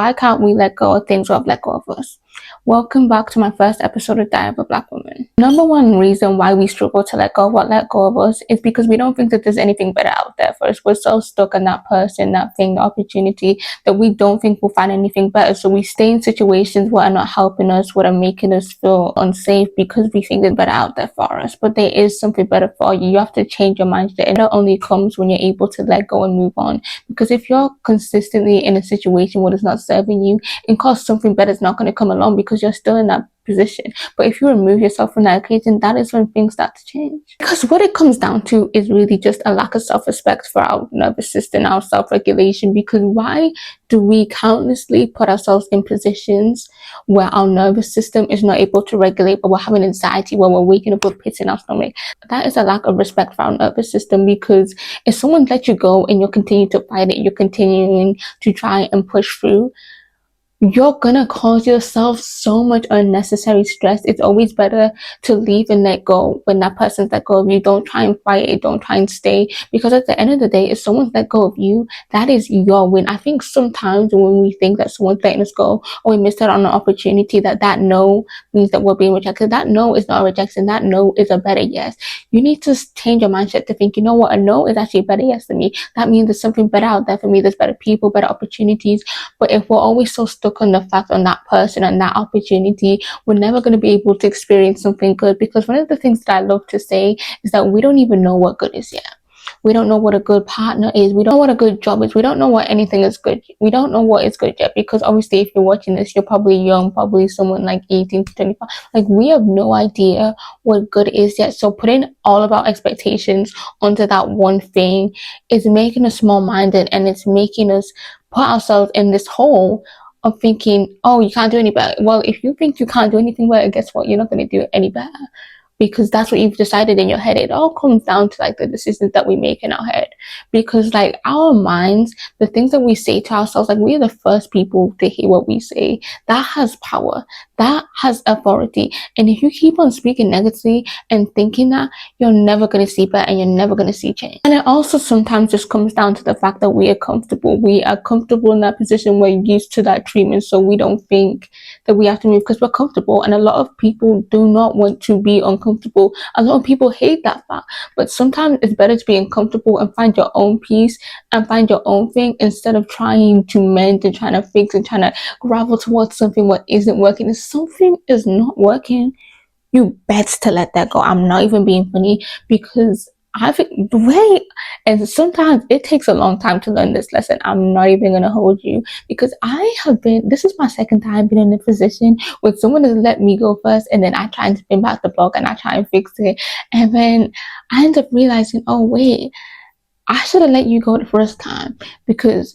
Why can't we let go of things who have let go of us? Welcome back to my first episode of Diary of a Black Woman. Number one reason why we struggle to let go of what let go of us is because we don't think that there's anything better out there for us. We're so stuck on that person, that thing, the opportunity that we don't think we'll find anything better. So we stay in situations that are not helping us, that are making us feel unsafe because we think there's better out there for us. But there is something better for you. You have to change your mindset. And that only comes when you're able to let go and move on. Because if you're consistently in a situation where it's not serving you, and cause something better is not going to come along because you're still in that position. But if you remove yourself from that occasion, that is when things start to change. Because what it comes down to is really just a lack of self-respect for our nervous system, our self-regulation. Because why do we countlessly put ourselves in positions where our nervous system is not able to regulate, but we're having anxiety, where we're waking up with pits in our stomach? That is a lack of respect for our nervous system, because if someone lets you go and you're continuing to fight it, you're continuing to try and push through, you're gonna cause yourself so much unnecessary stress. It's always better to leave and let go. When that person's let go of you, don't try and fight it, don't try and stay, because at the end of the day, if someone's let go of you, that is your win. I think sometimes when we think that someone's letting us go, or we missed out on an opportunity, that no means that we're being rejected. That no is not a rejection. That no is a better yes. You need to change your mindset to think, you know what, a no is actually a better yes to me. That means there's something better out there for me. There's better people, better opportunities. But if we're always so stuck on the fact on that person and that opportunity, we're never going to be able to experience something good. Because one of the things that I love to say is that we don't even know what good is yet. We don't know what a good partner is. We don't know what a good job is. We don't know what anything is good. We don't know what is good yet, because obviously if you're watching this, you're probably young, probably someone like 18 to 25. Like, we have no idea what good is yet. So putting all of our expectations onto that one thing is making us small-minded, and it's making us put ourselves in this hole of thinking, oh, you can't do any better. Well, if you think you can't do anything better, guess what? You're not going to do it any better, because that's what you've decided in your head. It all comes down to like the decisions that we make in our head, because like our minds, the things that we say to ourselves, like we are the first people to hear what we say. That has power, that has authority. And if you keep on speaking negatively and thinking that, you're never going to see better, and you're never going to see change. And it also sometimes just comes down to the fact that we are comfortable. We are comfortable in that position. We're used to that treatment, so we don't think that we have to move because we're comfortable. And a lot of people do not want to be uncomfortable. A lot of people hate that fact. But sometimes it's better to be uncomfortable and find your own peace and find your own thing, instead of trying to mend and trying to fix and trying to gravel towards something what isn't working. If something is not working, you best to let that go. I'm not even being funny, because I think the way, and sometimes it takes a long time to learn this lesson. I'm not even gonna hold you, because this is my second time being in a position where someone has let me go first, and then I try and spin back the block and I try and fix it, and then I end up realizing, oh wait, I should have let you go the first time. Because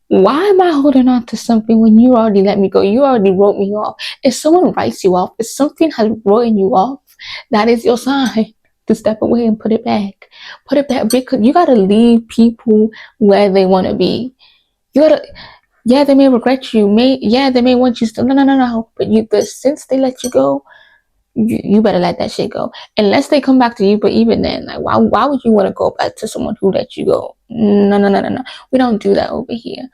why am I holding on to something when you already let me go? You already wrote me off. If someone writes you off, if something has written you off, that is your sign to step away and put it back. Put it back, because you gotta leave people where they want to be. You gotta, yeah, they may regret you. They may want you still. No. But since they let you go, you better let that shit go. Unless they come back to you. But even then, like, why would you want to go back to someone who let you go? No. We don't do that over here.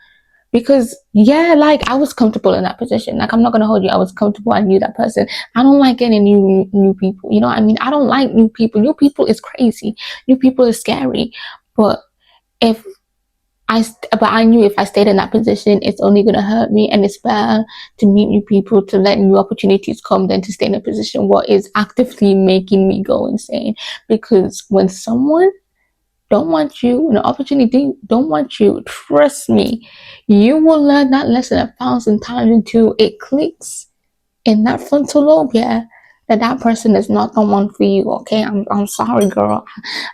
Because like I was comfortable in that position. Like, I'm not gonna hold you. I was comfortable. I knew that person. I don't like any new people. You know what I mean? I don't like new people. New people is crazy. New people is scary. But I knew if I stayed in that position, it's only gonna hurt me, and it's better to meet new people, to let new opportunities come, than to stay in a position what is actively making me go insane. Because when someone don't want you, an opportunity don't want you, trust me, you will learn that lesson 1,000 times until it clicks in that frontal lobe, that person is not the one for you. Okay, I'm sorry, girl.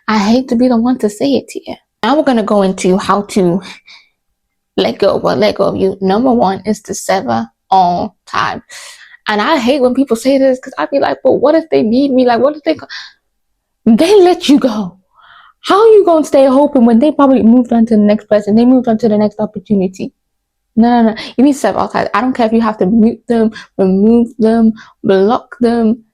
I hate to be the one to say it to you. Now we're gonna go into how to let go of you. Number one is to sever all ties. And I hate when people say this, because I'd be like, but what if they need me? Like, what if they let you go? How are you going to stay hoping when they probably moved on to the next person? They moved on to the next opportunity. No. You need to sever all ties. I don't care if you have to mute them, remove them, block them.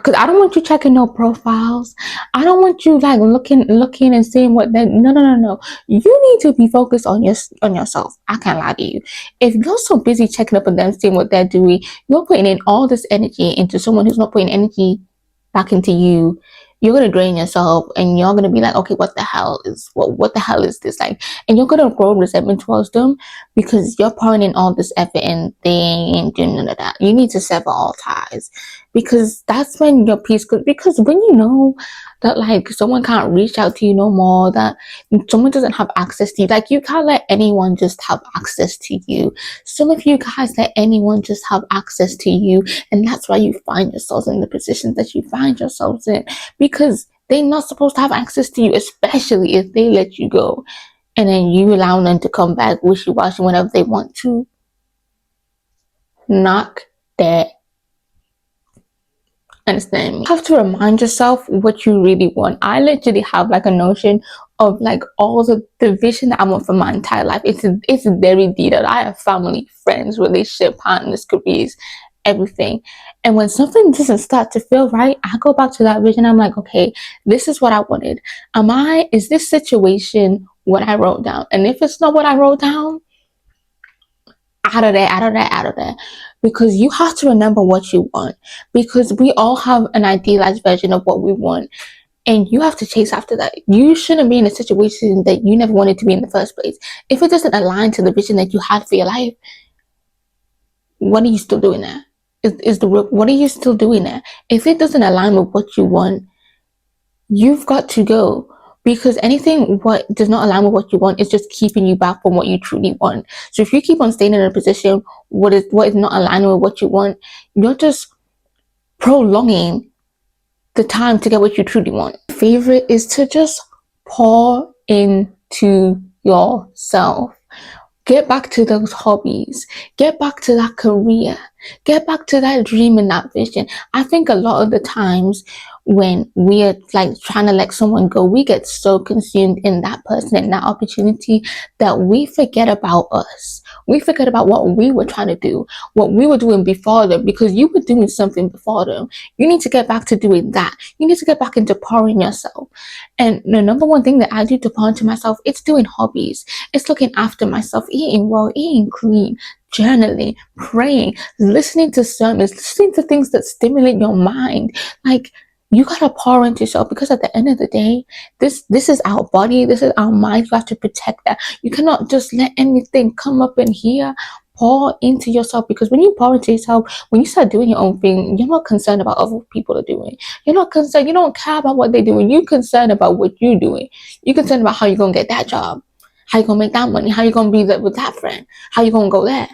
Because I don't want you checking no profiles. I don't want you like looking and seeing what they. No. You need to be focused on yourself. I can't lie to you. If you're so busy checking up on them, seeing what they're doing, you're putting in all this energy into someone who's not putting energy back into you. You're gonna drain yourself, and you're gonna be like, okay, what the hell is this like? And you're gonna grow resentment towards them because you're pouring in all this effort and they ain't doing none of that. You need to sever all ties, because that's when your peace could. Because when you know that like someone can't reach out to you no more, that someone doesn't have access to you, like you can't let anyone just have access to you. Some of you guys let anyone just have access to you, and that's why you find yourselves in the positions that you find yourselves in, because they're not supposed to have access to you, especially if they let you go and then you allow them to come back wishy-washy whenever they want to. Knock that. Understand me? You have to remind yourself what you really want. I literally have like a notion of like all the vision that I want for my entire life. It's very detailed. I have family, friends, relationship, partners, careers, everything. And when something doesn't start to feel right, I go back to that vision. I'm like, okay, this is what I wanted. Is this situation what I wrote down? And if it's not what I wrote down, out of there. Because you have to remember what you want. Because we all have an idealized version of what we want. And you have to chase after that. You shouldn't be in a situation that you never wanted to be in the first place. If it doesn't align to the vision that you had for your life, what are you still doing there? What are you still doing there? If it doesn't align with what you want, you've got to go. Because anything what does not align with what you want is just keeping you back from what you truly want. So if you keep on staying in a position what is not aligning with what you want, you're just prolonging the time to get what you truly want. Favorite is to just pour into yourself. Get back to those hobbies. Get back to that career. Get back to that dream and that vision. I think a lot of the times when we are like trying to let someone go, we get so consumed in that person and that opportunity that we forget about us. We forget about what we were trying to do, what we were doing before them, because you were doing something before them. You need to get back to doing that. You need to get back into pouring yourself. And the number one thing that I do to pour into myself, it's doing hobbies. It's looking after myself, eating well, eating clean, journaling, praying, listening to sermons, listening to things that stimulate your mind. Like, you gotta pour into yourself, because at the end of the day, this is our body, this is our mind. You have to protect that. You cannot just let anything come up in here. Pour into yourself, because when you pour into yourself, when you start doing your own thing, you're not concerned about what other people are doing. You're not concerned. You don't care about what they're doing. You're concerned about what you're doing. You're concerned about how you're gonna get that job, how you're gonna make that money, how you're gonna be there with that friend, how you're gonna go there.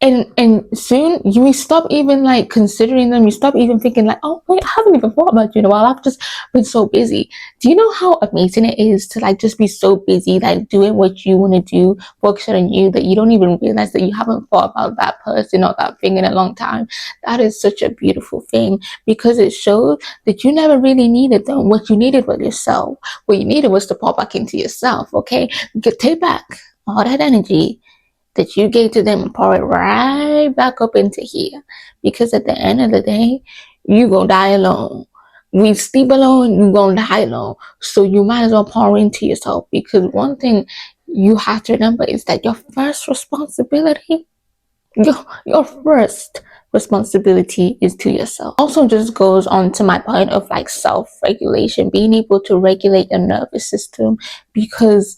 And soon you will stop even like considering them. You stop even thinking like, oh wait, I haven't even thought about you in a while. I've just been so busy. Do you know how amazing it is to like just be so busy, like doing what you want to do, focusing on you, that you don't even realize that you haven't thought about that person or that thing in a long time? That is such a beautiful thing, because it shows that you never really needed them. What you needed was yourself. What you needed was to pour back into yourself. Okay, take back all that energy that you gave to them and pour it right back up into here. Because at the end of the day, you gonna die alone. We sleep alone, you gonna die alone. So you might as well pour into yourself, because one thing you have to remember is that your first responsibility is to yourself. Also just goes on to my point of like self-regulation, being able to regulate your nervous system, because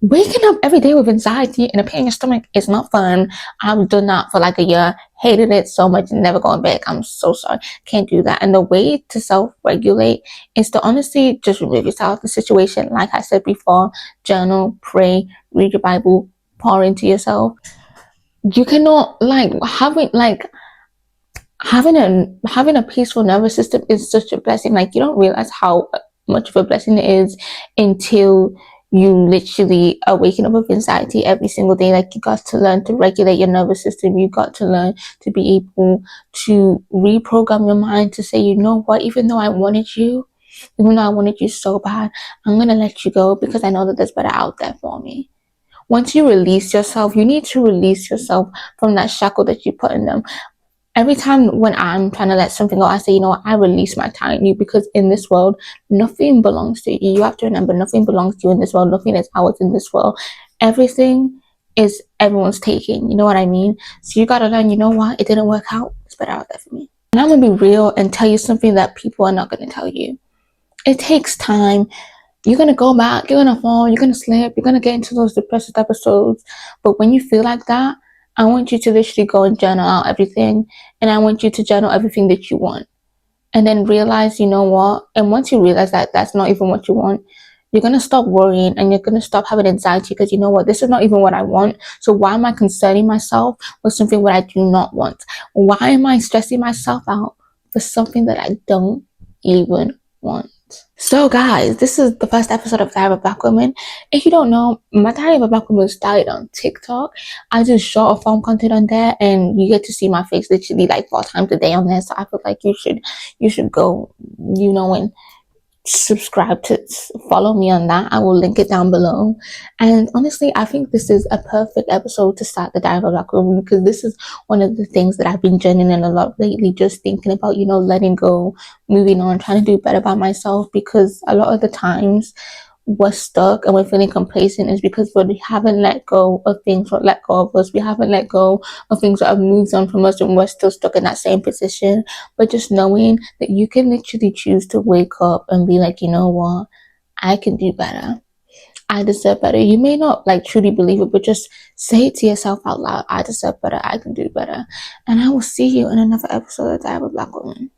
waking up every day with anxiety and a pain in your stomach is not fun. I've done that for like a year, hated it so much, never going back. I'm so sorry, can't do that. And the way to self-regulate is to honestly just remove yourself out of the situation. Like I said before, journal, pray, read your Bible, pour into yourself. You cannot like having a peaceful nervous system is such a blessing. Like, you don't realize how much of a blessing it is until you literally are waking up with anxiety every single day. Like, you got to learn to regulate your nervous system. You got to learn to be able to reprogram your mind to say, you know what, even though I wanted you so bad, I'm gonna let you go, because I know that there's better out there for me. Once you release yourself, you need to release yourself from that shackle that you put in them. Every time when I'm trying to let something go, I say, you know what, I release my time on you, because in this world, nothing belongs to you. You have to remember, nothing belongs to you in this world. Nothing is ours in this world. Everything is everyone's taking. You know what I mean? So you gotta learn, you know what, it didn't work out. It's better out there for me. And I'm gonna be real and tell you something that people are not gonna tell you. It takes time. You're gonna go back, you're gonna fall, you're gonna slip, you're gonna get into those depressive episodes. But when you feel like that, I want you to literally go and journal out everything. And I want you to journal everything that you want. And then realize, you know what? And once you realize that that's not even what you want, you're gonna stop worrying and you're gonna stop having anxiety, because you know what? This is not even what I want. So why am I concerning myself with something what I do not want? Why am I stressing myself out for something that I don't even want? So guys, this is the first episode of Diary of a Black Woman. If you don't know, my Diary of a Black Woman started on TikTok. I just short form content on there, and you get to see my face literally like 4 times a day on there. So I feel like you should go, you know, and subscribe to follow me on that. I will link it down below. And honestly, I think this is a perfect episode to start the Diary of a Black Woman, because this is one of the things that I've been journaling a lot lately, just thinking about, you know, letting go, moving on, trying to do better by myself, because a lot of the times we're stuck and we're feeling complacent is because we haven't let go of things or let go of us. We haven't let go of things that have moved on from us, and we're still stuck in that same position. But just knowing that you can literally choose to wake up and be like, you know what, I can do better. I deserve better. You may not like truly believe it, but just say it to yourself out loud. I deserve better. I can do better. And I will see you in another episode of Diary of a Black Woman.